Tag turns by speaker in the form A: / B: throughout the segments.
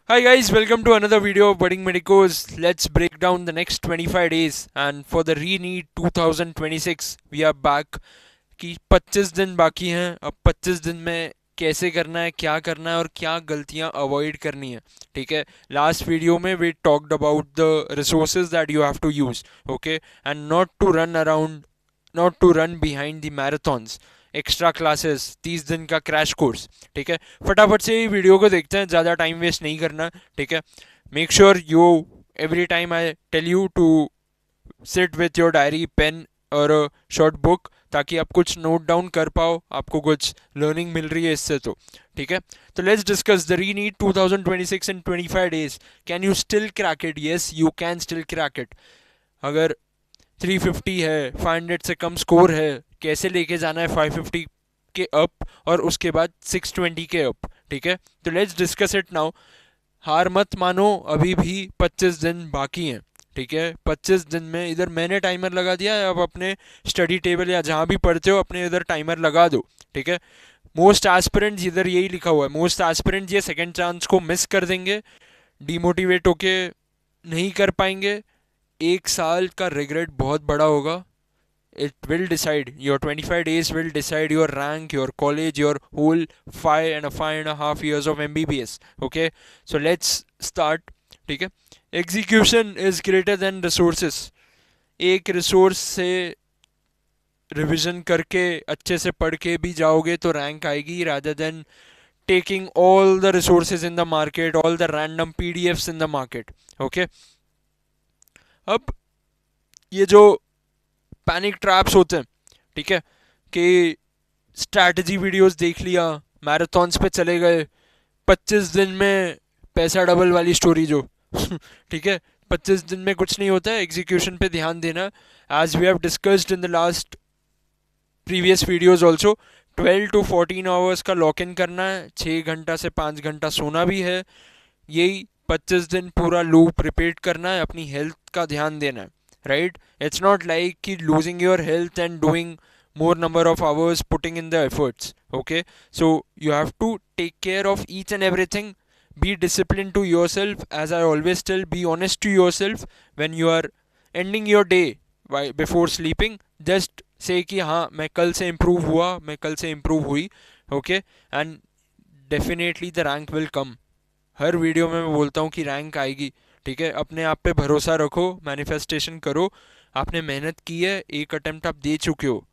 A: Hi guys, welcome to another video of Budding Medicos. Let's break down the next 25 days and for the re-NEET 2026 we are back कि 25 दिन बाकी हैं। अब 25 दिन में कैसे करना है, क्या करना है और क्या गलतियां अवॉइड करनी है। ठीक है, लास्ट वीडियो में we talked about the resources that you have to use, okay, and not to run around, not to run behind the marathons, extra classes, 30 दिन का क्रैश कोर्स। ठीक है, फटाफट से ही वीडियो को देखते हैं, ज़्यादा टाइम वेस्ट नहीं करना। ठीक है, make sure you every time I tell you to sit with your diary, pen और शॉर्ट बुक, ताकि आप कुछ नोट डाउन कर पाओ, आपको कुछ लर्निंग मिल रही है इससे। तो ठीक है, तो let's discuss the re NEET 2026 in 25 days. Can you still crack it? Yes, you can still crack it. अगर 350 है, 500 से कम स्कोर है, कैसे लेके जाना है 550 के अप और उसके बाद 620 के अप। ठीक है, तो लेट्स डिस्कस इट नाउ। हार मत मानो, अभी भी 25 दिन बाकी हैं। ठीक है, 25 दिन में इधर मैंने टाइमर लगा दिया है, अब अपने स्टडी टेबल या जहाँ भी पढ़ते हो अपने इधर टाइमर लगा दो। ठीक है, मोस्ट एस्पिरेंट्स इधर यही लिखा हुआ है, मोस्ट एस्पिरेंट्स ये सेकंड चांस को मिस कर देंगे, डिमोटिवेट होके नहीं कर पाएंगे। एक साल का रिग्रेट बहुत बड़ा होगा। It will decide your 25 days, will decide your rank, your college, your whole 5.5 years of MBBS. Okay, so let's start. ठीक है, execution is greater than resources. एक रिसोर्स से रिवीजन करके अच्छे से पढ़ के भी जाओगे तो रैंक आएगी, rather than taking all the resources in the market, all the random PDFs in the market. Okay, अब ये जो पैनिक ट्रैप्स होते हैं, ठीक है, कि स्ट्रैटेजी वीडियोस देख लिया, मैराथन्स पे चले गए, 25 दिन में पैसा डबल वाली स्टोरी जो ठीक है, 25 दिन में कुछ नहीं होता है, एग्जीक्यूशन पे ध्यान देना। As we have discussed in the last previous videos also, 12 to 14 hours का लॉक इन करना है, 6 घंटा से 5 घंटा सोना भी है। यही 25 दिन पूरा लूप रिपीट करना है, अपनी हेल्थ का ध्यान देना है। राइट, it's not like कि losing your health and doing more number of hours putting in the efforts. Okay, so you have to take care of each and everything. Be disciplined to yourself, as I always tell, be honest to yourself when you are ending your day before sleeping. Just say कि हाँ मैं कल से improve हुआ, मैं कल से improve हुई। Okay, and definitely the rank will come. Her video में मैं बोलता हूँ कि रैंक आएगी। ठीक है, अपने आप पे भरोसा रखो, मैनिफेस्टेशन करो। आपने मेहनत की है, एक अटेम्प्ट आप दे चुके हो,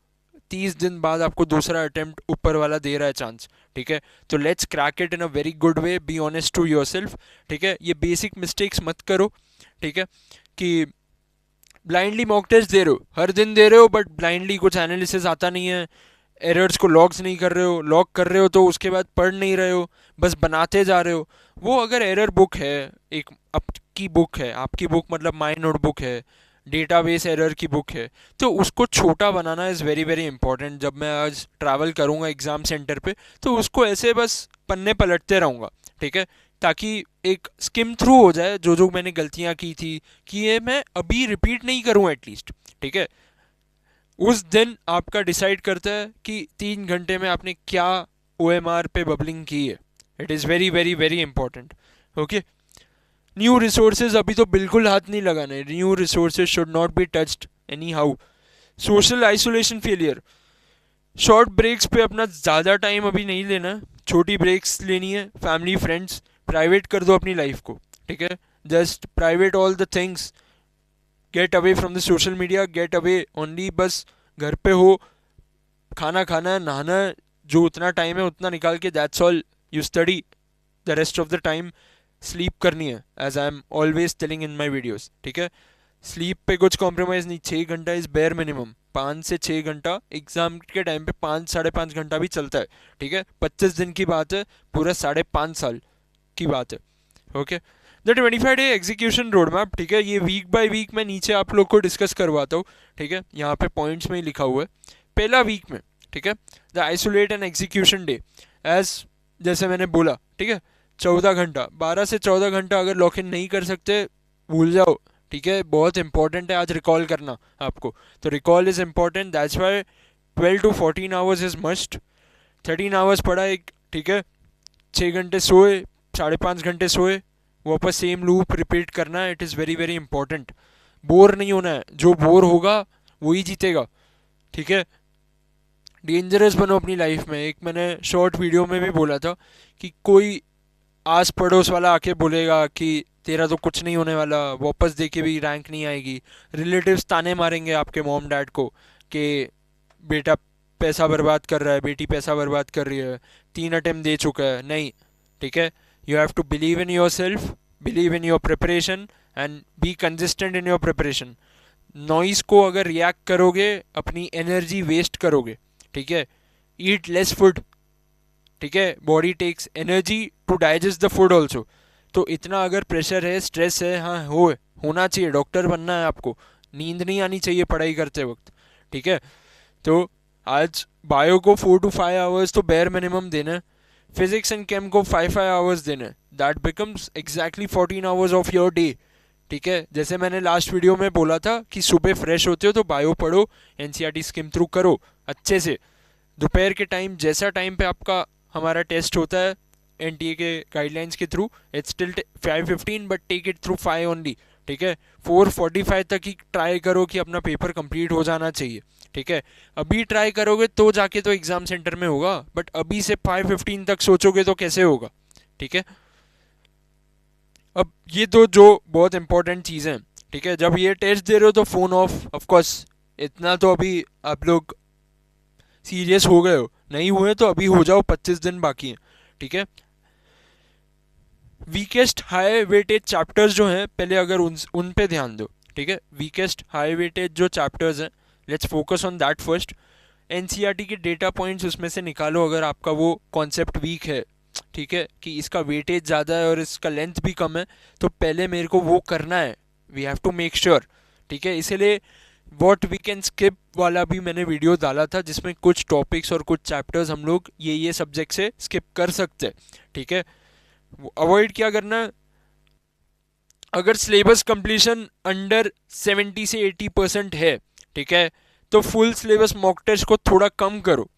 A: 30 दिन बाद आपको दूसरा अटेम्प्ट ऊपर वाला दे रहा है चांस। ठीक है, तो let's crack it in a very good way, be honest to yourself. ठीक है, ये बेसिक मिस्टेक्स मत करो। ठीक है, कि ब्लाइंडली मॉक टेस्ट दे रहे हो, हर दिन दे रहे हो, बट ब्लाइंडली कुछ एनालिसिस आता नहीं है, एरर्स को लॉग्स नहीं कर रहे हो, लॉग कर रहे हो तो उसके बाद पढ़ नहीं रहे हो, बस बनाते जा रहे हो। वो अगर एरर बुक है, एक आपकी बुक है, आपकी बुक मतलब माई नोटबुक है, डेटाबेस एरर की बुक है, तो उसको छोटा बनाना इज़ वेरी वेरी इंपॉर्टेंट। जब मैं आज ट्रैवल करूँगा एग्ज़ाम सेंटर पे, तो उसको ऐसे बस पन्ने पलटते रहूँगा। ठीक है, ताकि एक स्किम थ्रू हो जाए जो जो मैंने गलतियाँ की थी, कि ये मैं अभी रिपीट नहीं करूँ एटलीस्ट। ठीक है, उस दिन आपका डिसाइड करता है कि 3 घंटे में आपने क्या OMR पे बबलिंग की है। It is very very very important. Okay, new resources अभी तो बिल्कुल हाथ नहीं लगाना है, new resources should not be touched anyhow. Social isolation failure, short breaks पे अपना ज़्यादा टाइम अभी नहीं लेना, छोटी ब्रेक्स लेनी है। फैमिली फ्रेंड्स, प्राइवेट कर दो अपनी लाइफ को। ठीक है, just private all the things, get away from the social media, get away only, बस घर पे हो, खाना खाना, नहाना, जो उतना टाइम है उतना निकाल के, that's all. You study the rest of the time. Sleep करनी है, as I am always telling in my videos. ठीक है, स्लीप पे कुछ कॉम्प्रोमाइज़ नहीं, 6 घंटा इज़ बेयर मिनिमम, 5 से 6 घंटा। एग्जाम के टाइम पे 5 साढ़े 5 घंटा भी चलता है। ठीक है, 25 दिन की बात है, पूरा 5.5 साल की बात है। Okay, the 25 day execution road map. ठीक है, ये वीक बाय वीक मैं नीचे आप लोग को डिस्कस करवाता हूँ। ठीक है, यहाँ पे पॉइंट्स में ही लिखा हुआ है। पहला वीक में, ठीक है, the isolate and execution day, as जैसे मैंने बोला। ठीक है, 14 घंटा, 12 से 14 घंटा अगर लॉक इन नहीं कर सकते, भूल जाओ। ठीक है, बहुत इंपॉर्टेंट है आज रिकॉल करना आपको, तो recall is important, that's why 12 to 14 hours is must. 13 hours पढ़ा एक। ठीक है, 6 घंटे सोए, 5.5 घंटे सोए, वापस सेम लूप रिपीट करना है, it is very very important. Bore नहीं होना है, जो बोर होगा वही जीतेगा, ठीक है। डेंजरस बनो अपनी लाइफ में। एक मैंने शॉर्ट वीडियो में भी बोला था कि कोई आस पड़ोस वाला आके बोलेगा कि तेरा तो कुछ नहीं होने वाला, वापस दे के भी रैंक नहीं आएगी, रिलेटिव्स ताने मारेंगे आपके मॉम डैड को कि बेटा पैसा बर्बाद कर रहा है, बेटी पैसा बर्बाद कर रही है, 3 अटेम्प्ट दे चुका है, नहीं, ठीक है। You have to believe in yourself, believe in your preparation and be consistent in your preparation. Noise को अगर रिएक्ट करोगे अपनी एनर्जी वेस्ट करोगे, ठीक है। ईट लेस फूड, ठीक है, body takes energy to digest the food also. तो इतना अगर प्रेशर है, स्ट्रेस है, हाँ होना चाहिए, डॉक्टर बनना है आपको, नींद नहीं आनी चाहिए पढ़ाई करते वक्त, ठीक है। तो आज बायो को 4 to 5 आवर्स तो बेयर मिनिमम देना है, फिजिक्स एंड केम को 5 आवर्स देना है, that becomes exactly 14 hours of your day, ठीक है। जैसे मैंने लास्ट वीडियो में बोला था कि सुबह फ्रेश होते हो तो बायो पढ़ो, एनसीईआरटी स्किम थ्रू करो अच्छे से। दोपहर के टाइम जैसा टाइम पे आपका हमारा टेस्ट होता है एनटीए के गाइडलाइंस के through, it's still 5:15 but take it through 5 only, ठीक है। 4:45 तक ही ट्राई करो कि अपना पेपर कंप्लीट हो जाना चाहिए, ठीक है। अभी ट्राई करोगे तो जाके तो एग्जाम सेंटर में होगा, बट अभी से 5:15 तक सोचोगे तो कैसे होगा, ठीक है। अब ये तो जो बहुत इंपॉर्टेंट चीज़ें हैं, ठीक है। जब ये टेस्ट दे रहे हो तो फ़ोन ऑफ कोर्स, इतना तो अभी आप लोग सीरियस हो गए हो, नहीं हुए तो अभी हो जाओ, 25 दिन बाकी हैं, ठीक है। वीकेस्ट हाई वेटेज चैप्टर्स जो हैं पहले अगर उन पे ध्यान दो, ठीक है। वीकेस्ट हाई वेटेज जो चैप्टर्स हैं, let's focus on that first. NCERT के डेटा पॉइंट्स उसमें से निकालो अगर आपका वो कॉन्सेप्ट वीक है, ठीक है, कि इसका वेटेज ज़्यादा है और इसका लेंथ भी कम है, तो पहले मेरे को वो करना है, we have to make sure, ठीक है। इसीलिए वॉट वी कैन स्किप वाला भी मैंने वीडियो डाला था, जिसमें कुछ टॉपिक्स और कुछ चैप्टर्स हम लोग ये सब्जेक्ट से स्किप कर सकते हैं, ठीक है। अवॉइड क्या करना है, अगर सिलेबस कंप्लीशन अंडर 70 से 80% है, ठीक है, तो फुल सिलेबस मॉक टेस्ट को थोड़ा कम करो,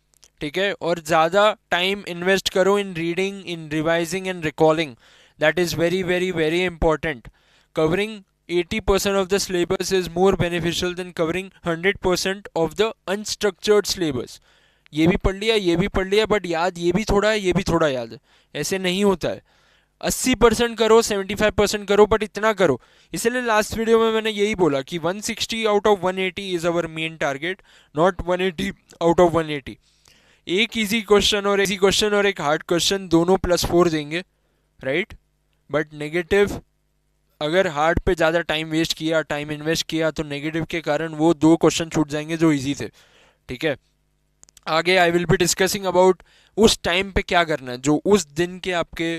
A: ठीक है, और ज़्यादा टाइम इन्वेस्ट करो इन reading, in revising and recalling, that is very very very important. Covering 80% of the syllabus is more beneficial than covering 100% of the unstructured syllabus। ये भी पढ़ लिया, ये भी पढ़ लिया, बट याद ये भी थोड़ा है, ये भी थोड़ा याद है, ऐसे नहीं होता है। 80% करो, 75% करो, बट इतना करो। इसलिए लास्ट वीडियो में मैंने यही बोला कि 160 out of 180 is our main target, not 180 out of 180। एक इजी क्वेश्चन और एक हार्ड क्वेश्चन दोनों +4 देंगे, राइट। बट नेगेटिव, अगर हार्ड पे ज़्यादा टाइम वेस्ट किया, टाइम इन्वेस्ट किया, तो नेगेटिव के कारण वो 2 क्वेश्चन छूट जाएंगे जो इजी थे, ठीक है। आगे I will be discussing about उस टाइम पे क्या करना है, जो उस दिन के आपके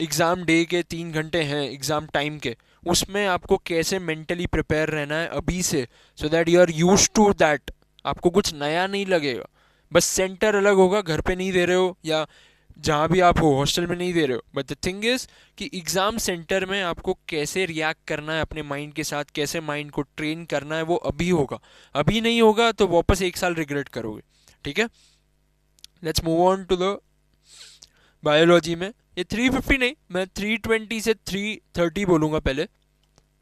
A: एग्ज़ाम डे के 3 घंटे हैं एग्ज़ाम टाइम के, उसमें आपको कैसे मेंटली प्रिपेयर रहना है अभी से, so that you are use to that. आपको कुछ नया नहीं लगेगा, बस सेंटर अलग होगा, घर पे नहीं दे रहे हो या जहाँ भी आप हो हॉस्टल में नहीं दे रहे हो, बट द थिंग इज़ कि एग्ज़ाम सेंटर में आपको कैसे रिएक्ट करना है अपने माइंड के साथ, कैसे माइंड को ट्रेन करना है, वो अभी होगा। अभी नहीं होगा तो वापस 1 साल रिग्रेट करोगे, ठीक है। Let's move on to the biology में। ये 350 नहीं, मैं 320 से 330 बोलूँगा पहले,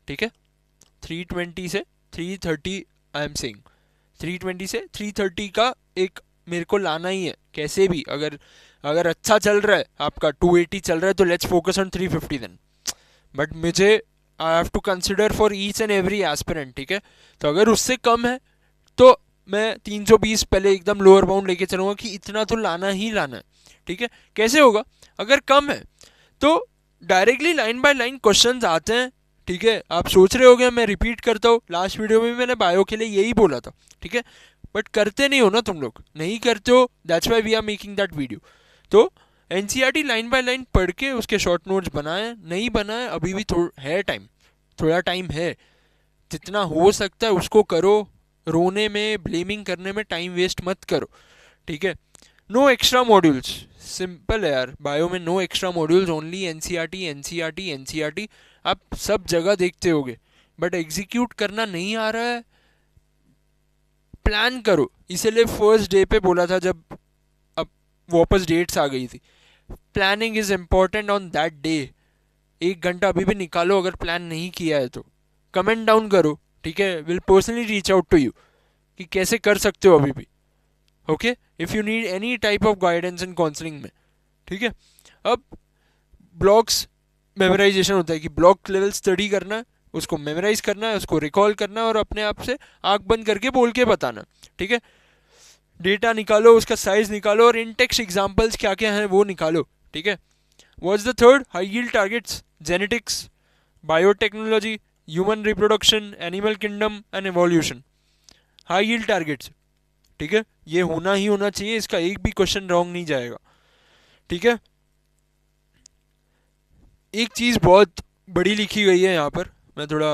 A: ठीक है। 320 से 330 आई एम सेइंग, 320 से 330 का एक मेरे को लाना ही है कैसे भी। अगर अच्छा चल रहा है आपका, 280 चल रहा है, तो let's focus on 350 then. But मुझे I have to consider for each and every aspirant, ठीक है। तो अगर उससे कम है तो मैं 320 पहले एकदम लोअर बाउंड लेके चलूँगा कि इतना तो लाना ही लाना है, ठीक है। कैसे होगा, अगर कम है तो directly line by line questions आते हैं, ठीक है। आप सोच रहे होगे मैं रिपीट करता हूँ, लास्ट वीडियो में भी मैंने बायो के लिए यही बोला था, ठीक है, बट करते नहीं हो ना तुम लोग, नहीं करते हो, that's why we are making that video. तो एनसीईआरटी लाइन बाय लाइन पढ़ के उसके शॉर्ट नोट्स बनाए, नहीं बनाए अभी भी है टाइम, थोड़ा टाइम है, जितना हो सकता है उसको करो। रोने में, ब्लेमिंग करने में टाइम वेस्ट मत करो, ठीक है। नो एक्स्ट्रा मॉड्यूल्स, सिंपल है यार, बायो में no extra modules, only NCERT NCERT NCERT. आप सब जगह देखते होगे, बट एग्जीक्यूट करना नहीं आ रहा है, प्लान करो। इसीलिए फर्स्ट डे पे बोला था जब अब वापस डेट्स आ गई थी, planning is important on that day. 1 घंटा अभी भी निकालो अगर प्लान नहीं किया है तो, कमेंट डाउन करो, ठीक है, will personally reach out to you कि कैसे कर सकते हो अभी भी, okay, if you need any type of guidance in counselling में, ठीक है। अब ब्लॉक्स मेमोराइजेशन होता है कि ब्लॉक लेवल स्टडी करना है, उसको मेमोराइज करना है, उसको रिकॉल करना है और अपने आप से आंख बंद करके बोल के बताना, ठीक है। डेटा निकालो, उसका साइज निकालो और इन टेक्स्ट एग्जाम्पल्स क्या क्या हैं वो निकालो, ठीक है। What's the third? High yield targets, genetics, biotechnology, human reproduction, animal kingdom and evolution. High yield targets, ठीक है, ये होना ही होना चाहिए, इसका एक भी क्वेश्चन रॉन्ग नहीं जाएगा, ठीक है। एक चीज़ बहुत बड़ी लिखी गई है यहाँ पर, मैं थोड़ा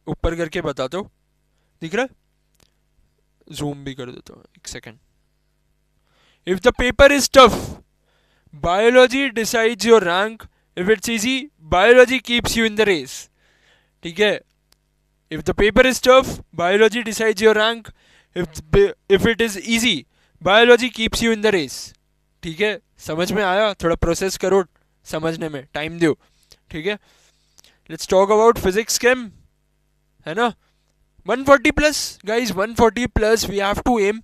A: ऊपर करके बताता हूँ, दिख रहा है? जूम भी कर देता हूँ, एक second. If the paper is tough, biology decides your rank, if it's easy, biology keeps you in the race, ठीक है। If the paper is tough, biology decides your rank, if it is easy, biology keeps you in the race, ठीक है। समझ में आया? थोड़ा process करो, समझने में टाइम दो, ठीक है। Let's talk about physics chem, है ना। 140 plus guys, 140 plus we have to aim.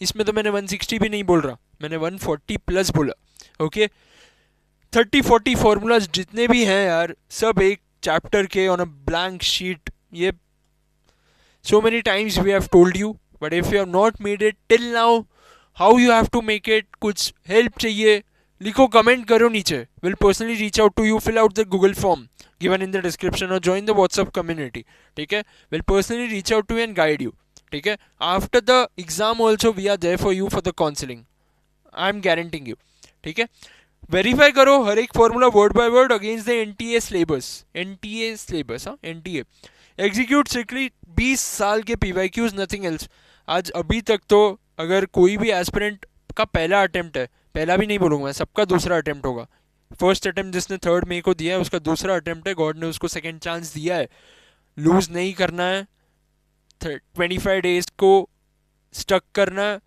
A: इसमें तो मैंने 160 भी नहीं बोल रहा, मैंने 140 प्लस बोला, ओके। 30-40 फॉर्मूलाज जितने भी हैं यार, सब एक चैप्टर के ऑन अ ब्लैंक शीट, ये so many times we have told you, but if you have not made it till now, how you have to make it? कुछ help चाहिए, लिखो, कमेंट करो नीचे, will personally reach out to you, fill out the Google form given in the description or join the WhatsApp community, ठीक है, will personally reach out to you and guide you, ठीक है। after the exam also we are there for you for the counseling, I am guaranteeing you, ठीक है। Verify करो हर एक formula word by word against the NTA syllabus, NTA syllabus, हाँ NTA. Execute strictly 20 साल के PYQs, nothing else. आज अभी तक तो अगर कोई भी एस्पिरेंट का पहला अटेम्प्ट है, पहला भी नहीं बोलूँगा मैं, सबका दूसरा अटेम्प्ट होगा। फर्स्ट अटेम्प्ट जिसने 3 मई को दिया है उसका दूसरा अटेम्प्ट है, गॉड ने उसको सेकेंड चांस दिया है। लूज नहीं करना है, 25 डेज को स्टक करना है,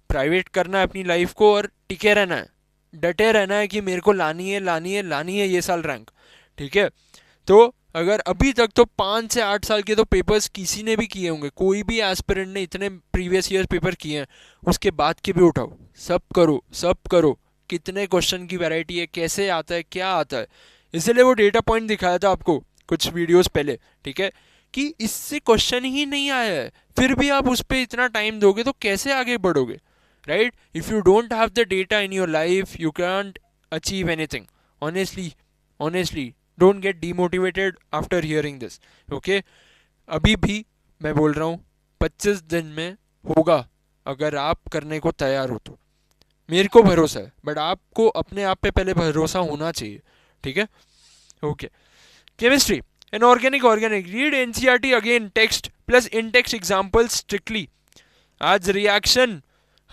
A: प्राइवेट करना है अपनी लाइफ को और टिके रहना है, डटे रहना है कि मेरे को लानी है लानी है लानी है ये साल रैंक, ठीक है। तो अगर अभी तक तो 5 से 8 साल के तो पेपर्स किसी ने भी किए होंगे, कोई भी एस्पिरेंट ने इतने प्रीवियस ईयर पेपर किए हैं, उसके बाद के भी उठाओ, सब करो सब करो। कितने क्वेश्चन की वैरायटी है, कैसे आता है, क्या आता है, इसलिए वो डेटा पॉइंट दिखाया था आपको कुछ वीडियोस पहले, ठीक है, कि इससे क्वेश्चन ही नहीं आया है, फिर भी आप उस पर इतना टाइम दोगे तो कैसे आगे बढ़ोगे, right? If you don't have the data in your life, you can't achieve anything. Honestly, don't get demotivated after hearing this, okay? अभी भी मैं बोल रहा हूँ 25 दिन में होगा अगर आप करने को तैयार हो तो, मेरे को भरोसा है, बट आपको अपने आप पे पहले भरोसा होना चाहिए, ठीक है, okay. Chemistry an organic read NCERT again, text plus in text examples strictly. आज रिएक्शन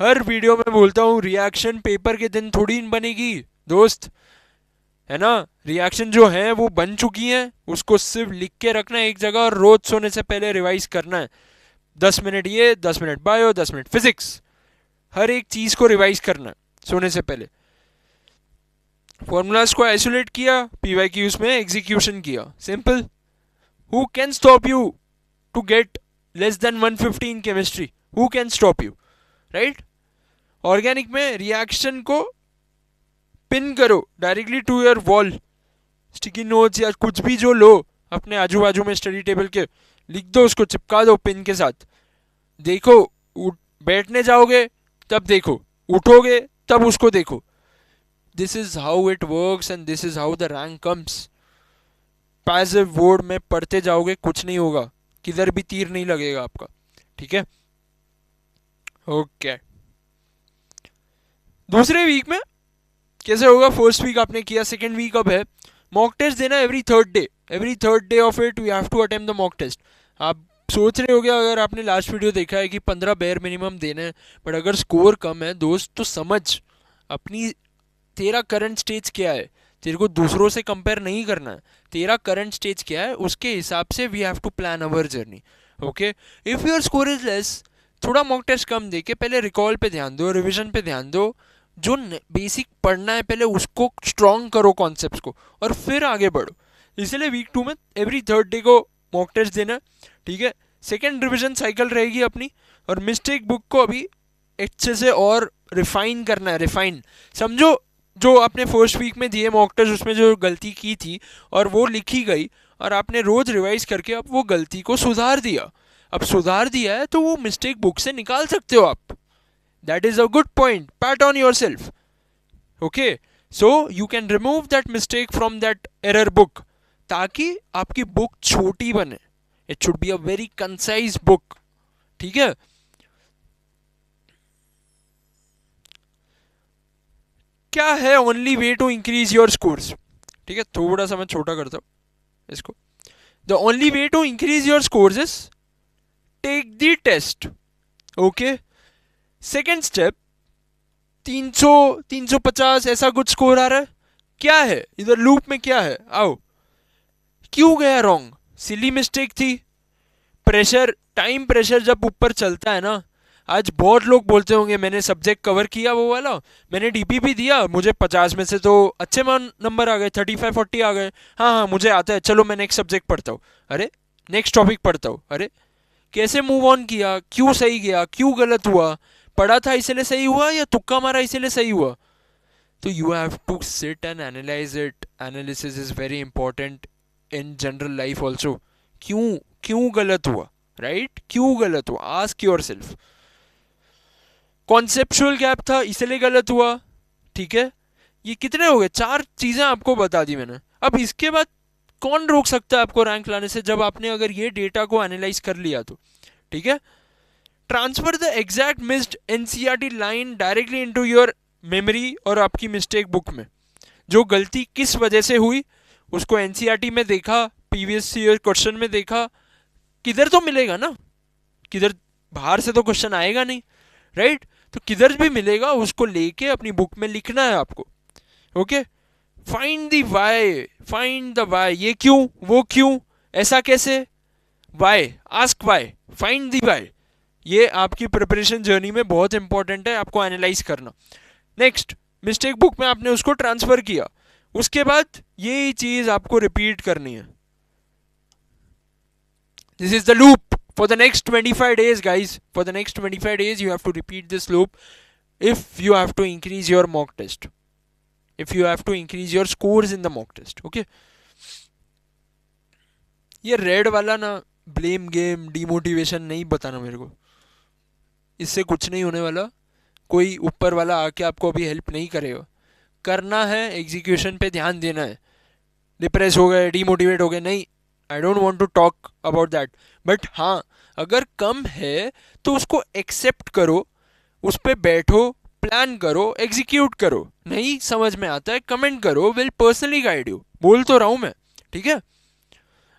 A: हर वीडियो में बोलता हूँ, रिएक्शन पेपर के दिन थोड़ी बनेगी दोस्त, है ना। रिएक्शन जो है वो बन चुकी है, उसको सिर्फ लिख के रखना है एक जगह और रोज सोने से पहले रिवाइज करना है। 10 मिनट ये, 10 मिनट बायो, 10 मिनट फिजिक्स, हर एक चीज को रिवाइज करना है सोने से पहले। फॉर्मूलाज को आइसोलेट किया, पीवाईक्यूज में एग्जीक्यूशन किया, simple. Who can stop you to get less than 150 in chemistry? Who can stop you, right? Organic में रिएक्शन को पिन करो directly to your wall, sticky notes या कुछ भी जो लो अपने आजू बाजू में स्टडी टेबल के, लिख दो, उसको चिपका दो पिन के साथ। देखो, बैठने जाओगे तब देखो, उठोगे तब उसको देखो। This is how it works and this is how the rank comes. Passive word में पढ़ते जाओगे कुछ नहीं होगा, किधर भी तीर नहीं लगेगा आपका, ठीक है, ओके। दूसरे वीक में कैसे होगा? फर्स्ट वीक आपने किया, सेकेंड वीक अब है मॉक टेस्ट देना every third day of it we have to attempt the mock test. आप सोच रहे हो गया, अगर आपने लास्ट वीडियो देखा है कि 15 बेयर मिनिमम देने हैं, बट अगर स्कोर कम है दोस्त तो समझ अपनी, तेरा करंट स्टेज क्या है, तेरे को दूसरों से कंपेयर नहीं करना है, तेरा करंट स्टेज क्या है उसके हिसाब से we have to plan our journey, okay. If your score is less, थोड़ा मॉक टेस्ट कम दे के पहले रिकॉल पे ध्यान दो, रिविजन पे ध्यान दो, जो बेसिक पढ़ना है पहले उसको स्ट्रॉन्ग करो कॉन्सेप्ट्स को, और फिर आगे बढ़ो। इसलिए वीक 2 में एवरी थर्ड डे को मॉक टेस्ट देना, ठीक है। सेकेंड रिविजन साइकिल रहेगी अपनी, और मिस्टेक बुक को अभी अच्छे से और रिफाइन करना है, रिफाइन समझो। जो आपने फर्स्ट वीक में दिए मॉक टेस्ट उसमें जो गलती की थी और वो लिखी गई, और आपने रोज रिवाइज करके अब वो गलती को सुधार दिया, अब सुधार दिया है तो वो मिस्टेक बुक से निकाल सकते हो आप। That is a good point, pat on yourself. Okay, so you can remove that mistake from that error book, ताकि आपकी बुक छोटी बने। It should be a very concise book, ठीक है। क्या है only way to increase your scores, ठीक है, थोड़ा सा मैं छोटा करता हूँ इसको। The only way to increase your scores is take the test. Okay, second step, 300 350 ऐसा कुछ स्कोर आ रहा है, क्या है इधर लूप में, क्या है, आओ। क्यों गया रॉन्ग, सिली मिस्टेक थी, प्रेशर, टाइम प्रेशर जब ऊपर चलता है ना। आज बहुत लोग बोलते होंगे मैंने सब्जेक्ट कवर किया वो वाला, मैंने डीपीपी दिया, मुझे 50 में से तो अच्छे नंबर आ गए, 35-40 आ गए, हाँ हाँ मुझे आता है, चलो मैं नेक्स्ट सब्जेक्ट पढ़ता हूँ। अरे नेक्स्ट टॉपिक पढ़ता हूँ, अरे कैसे मूव ऑन किया, क्यों सही गया, क्यों गलत हुआ, पढ़ा था इसलिए सही हुआ या तुक्का मारा इसलिए सही हुआ। तो you have to sit and analyse it, analysis is very important in general life also. क्यों क्यों गलत हुआ, राइट, क्यों गलत हुआ, ask yourself. Conceptual gap था इसलिए गलत हुआ, ठीक है। ये कितने हो गए, 4 चीजें आपको बता दी मैंने। अब इसके बाद कौन रोक सकता है आपको रैंक लाने से, जब आपने अगर ये डेटा को एनालाइज कर लिया तो, ठीक है। Transfer the exact missed NCERT line directly into your memory और आपकी मिस्टेक बुक में। जो गलती किस वजह से हुई उसको एनसीईआरटी में देखा, प्रीवियस ईयर क्वेश्चन में देखा, किधर तो मिलेगा ना, किधर बाहर से तो क्वेश्चन आएगा नहीं, राइट। तो किधर भी मिलेगा उसको लेके अपनी बुक में लिखना है आपको। Okay, find the why, find the why, ये क्यों वो क्यों ऐसा कैसे, why, ask why, find the why. ये आपकी प्रिपरेशन जर्नी में बहुत इंपॉर्टेंट है, आपको एनालाइज करना। नेक्स्ट, मिस्टेक बुक में आपने उसको ट्रांसफर किया, उसके बाद ये चीज आपको रिपीट करनी है। This is the loop for the next 25 days, guys. For the next 25 days you have to repeat this loop if you have to increase your mock test, if you have to increase your scores in the mock test. Okay, ये red वाला ना blame game demotivation नहीं बताना मेरे को, इससे कुछ नहीं होने वाला। कोई ऊपर वाला आके आपको अभी हेल्प नहीं करेगा, करना है एग्जीक्यूशन पे ध्यान देना है। डिप्रेस हो गए, डिमोटिवेट हो गए, नहीं, I don't want to talk about that. But हाँ, अगर कम है तो उसको एक्सेप्ट करो, उस पर बैठो, प्लान करो, एग्जीक्यूट करो। नहीं समझ में आता है कमेंट करो, विल पर्सनली गाइड यू, बोल तो रहा हूँ मैं, ठीक है।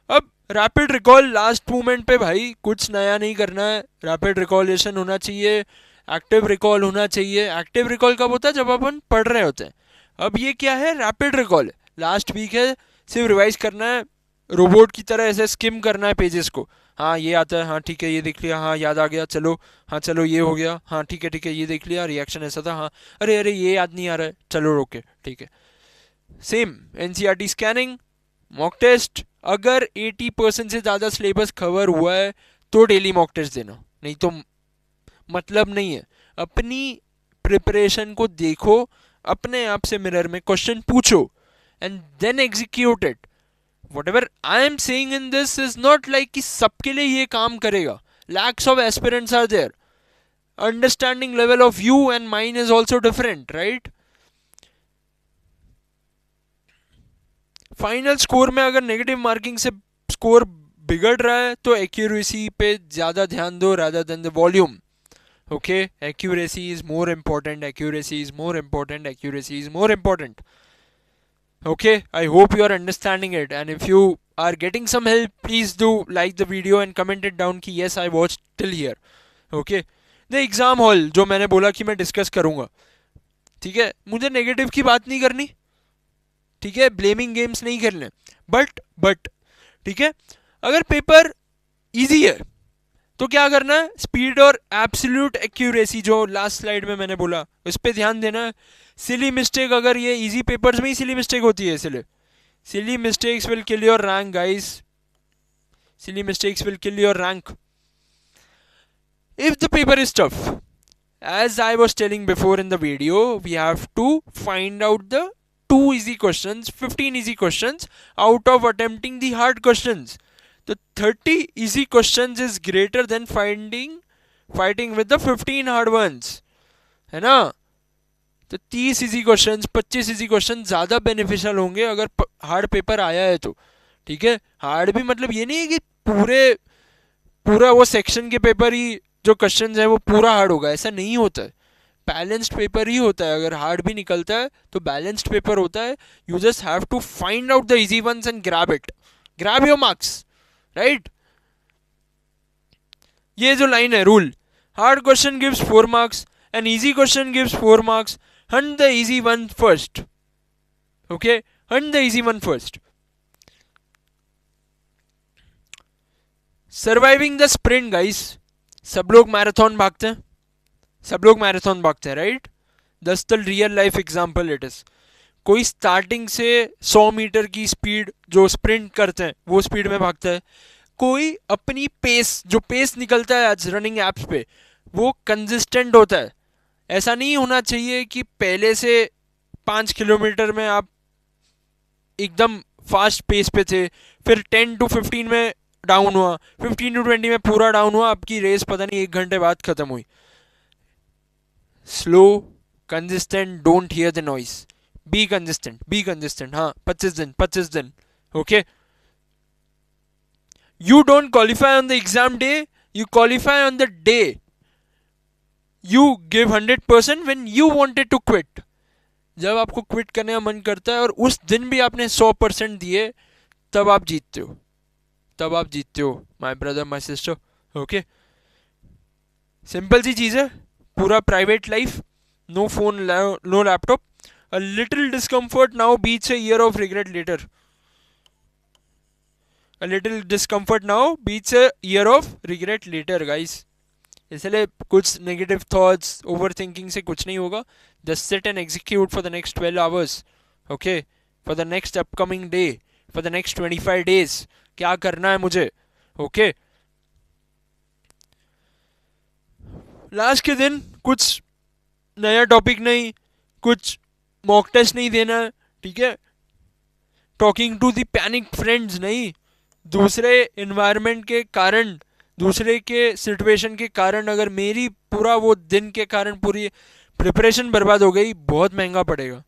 A: अब रैपिड रिकॉल लास्ट मोमेंट पे भाई कुछ नया नहीं करना है, रैपिड रिकॉलेशन होना चाहिए, एक्टिव रिकॉल होना चाहिए। एक्टिव रिकॉल कब होता है, जब अपन पढ़ रहे होते हैं। अब ये क्या है, रैपिड रिकॉल, लास्ट वीक है, सिर्फ रिवाइज करना है, रोबोट की तरह ऐसे स्किम करना है पेजेस को। हाँ ये आता है, हाँ ठीक है ये देख लिया, हाँ याद आ गया, चलो, हाँ चलो ये हो गया, हाँ ठीक है ये देख लिया, रिएक्शन ऐसा था, हाँ अरे अरे ये याद नहीं आ रहा है, चलो रोके, ठीक है। Same NCERT scanning, mock test. अगर 80% से ज़्यादा सिलेबस कवर हुआ है तो डेली मॉक टेस्ट देना, नहीं तो मतलब नहीं है। अपनी प्रिपरेशन को देखो, अपने आप से मिरर में क्वेश्चन पूछो and then execute it. whatever I am saying in this is not like कि सबके लिए ये काम करेगा। Lakhs of aspirants are there. Understanding level of you and mine is also different, right? Final score में अगर negative marking से score बिगड़ रहा है तो एक्यूरेसी पे ज़्यादा ध्यान दो rather than the volume. Okay, accuracy is more important, accuracy is more important, accuracy is more important. Okay, I hope you are understanding it, and if you are getting some help, please do like the video and comment it down कि yes I watched till here. Okay, the exam hall जो मैंने बोला कि मैं discuss करूँगा, ठीक है, मुझे नेगेटिव की बात नहीं करनी, ठीक है, ब्लेमिंग गेम्स नहीं करने, बट ठीक है, अगर पेपर इजी है तो क्या करना है, स्पीड और एब्सोल्यूट एक्यूरेसी जो लास्ट स्लाइड में मैंने बोला उस पर ध्यान देना है. सिली मिस्टेक, अगर ये इजी पेपर्स में ही सिली मिस्टेक होती है, इसलिए silly mistakes will kill your rank guys. Silly mistakes will kill your rank if the paper is tough. As I was telling before in the video, we have to find out the 2 easy questions, 15 easy questions out of attempting the hard questions. The 30 easy questions is greater than fighting with the 15 hard ones. है ना. तो 30 easy questions, 25 easy question ज़्यादा beneficial होंगे अगर hard paper आया है तो. ठीक है, हार्ड भी मतलब ये नहीं है कि पूरा वो सेक्शन के पेपर ही जो क्वेश्चन है वो पूरा हार्ड होगा, ऐसा नहीं होता है. बैलेंस्ड पेपर ही होता है. अगर हार्ड भी निकलता है तो बैलेंस्ड पेपर होता है. You just have to find out the easy ones and grab your marks, right. ये जो लाइन है rule, hard question gives 4 marks and easy question gives 4 marks. Hunt the easy one first. Okay, hunt the easy one first. Surviving the sprint guys. सब लोग marathon भागते हैं, right. दस the real life example it is. कोई starting से 100 metre की speed जो sprint करते हैं वो स्पीड में भागता है. कोई अपनी पेस निकलता है आज रनिंग एप्स पे, वो कंसिस्टेंट होता है. ऐसा नहीं होना चाहिए कि पहले से 5 किलोमीटर में आप एकदम फास्ट पेस पे थे, फिर 10 to 15 में डाउन हुआ, 15 to 20 में पूरा डाउन हुआ, आपकी रेस पता नहीं 1 घंटे बाद खत्म हुई. Slow, consistent, don't hear the noise, be consistent. हाँ, 25 दिन. Okay, you don't qualify on the exam day, you qualify on the day. You give 100% when you wanted to quit. जब आपको क्विट करने का मन करता है और उस दिन भी आपने 100% दिए, तब आप जीतते हो my brother my sister. Okay, simple सी चीज़ है. पूरा private life, no phone, no laptop. A little discomfort now beats a year of regret later. Guys. इसलिए कुछ नेगेटिव थॉट्स, ओवर थिंकिंग से कुछ नहीं होगा. Just sit and execute for the next 12 hours. Okay, for the next upcoming day, for the next 25 days क्या करना है मुझे. ओके, लास्ट के दिन कुछ नया टॉपिक नहीं, कुछ मॉक टेस्ट नहीं देना है. ठीक है, talking to the panic friends नहीं. दूसरे इन्वायरमेंट के कारण, दूसरे के सिचुएशन के कारण अगर मेरी पूरा वो दिन के कारण पूरी प्रिपरेशन बर्बाद हो गई, बहुत महंगा पड़ेगा.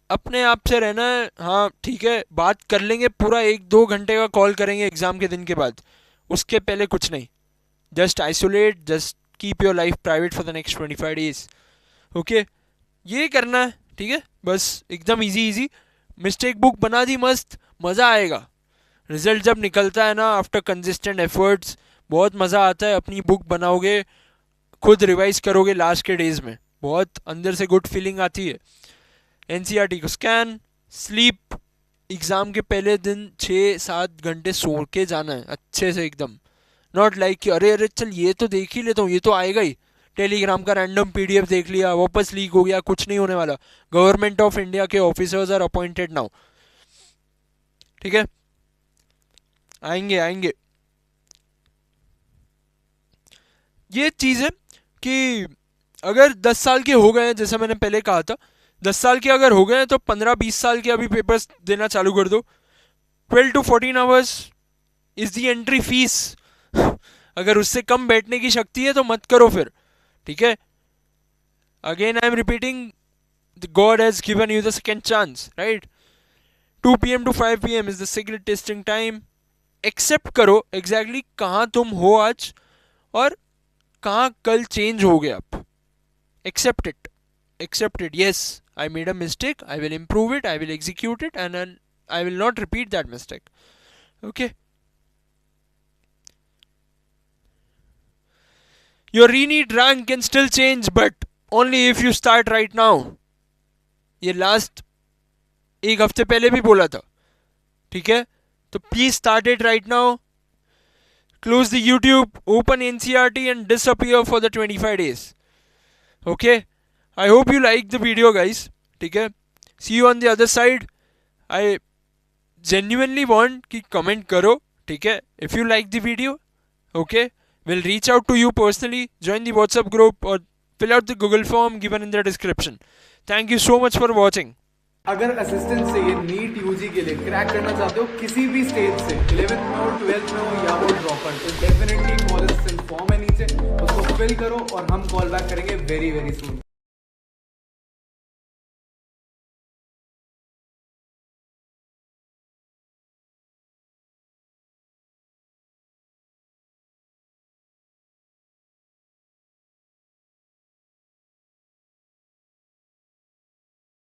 A: अपने आप से रहना है. हाँ ठीक है, बात कर लेंगे, पूरा 1-2 घंटे का कॉल करेंगे एग्ज़ाम के दिन के बाद, उसके पहले कुछ नहीं. Just isolate, just keep your life private for the next 25 days. Okay, ये करना है. ठीक है, बस एकदम इजी. मिस्टेक बुक बना दी, मस्त, मज़ा आएगा. रिजल्ट जब निकलता है ना, आफ्टर कंसिस्टेंट एफर्ट्स, बहुत मज़ा आता है. अपनी बुक बनाओगे, खुद रिवाइज करोगे लास्ट के डेज में, बहुत अंदर से गुड फीलिंग आती है. एनसीईआरटी को स्कैन, स्लीप. एग्ज़ाम के पहले दिन 6-7 घंटे सो के जाना है अच्छे से एकदम. नॉट लाइक कि अरे चल ये तो देख ही लेता हूँ, ये तो आएगा ही, टेलीग्राम का रैंडम पीडीएफ देख लिया, वापस लीक हो गया. कुछ नहीं होने वाला. गवर्नमेंट ऑफ इंडिया के ऑफिसर्स आर अपॉइंटेड नाउ. ठीक है, आएंगे. ये चीज़ है कि अगर 10 साल के हो गए हैं, जैसा मैंने पहले कहा था, 10 साल के अगर हो गए हैं तो 15-20 साल के अभी पेपर्स देना चालू कर दो. 12 to 14 hours is the entry fees. अगर उससे कम बैठने की शक्ति है तो मत करो फिर. ठीक है, again I am repeating, God has given you the second chance, right. 2 PM to 5 PM is the cigarette testing time. Accept करो एग्जैक्टली कहाँ तुम हो आज और कहाँ कल चेंज हो गए आप. Accept it. Yes, I made a mistake, I will improve it, I will execute it and I will not repeat that mistake. Okay, your re NEET rank can still change but only if you start right now. ये last 1 हफ्ते पहले भी बोला था. ठीक है, तो please start it right now. close the YouTube, open NCERT and disappear for the 25 days. Okay, I hope you like the video guys. ठीक है, see you on the other side. I genuinely want कि comment करो, ठीक है, if you like the video. Okay, we'll reach out to you personally, join the WhatsApp group or fill out the Google form given in the description. Thank you so much for watching.
B: अगर assistant से ये NEET UG के लिए crack करना चाहते हो किसी भी स्टेज से, 11th में हो, 12th में हो या हो ड्रॉपर, तो डेफिनेटली कॉलेज फॉर्म है नीचे, उसको फिल करो और हम कॉल बैक करेंगे वेरी वेरी सून.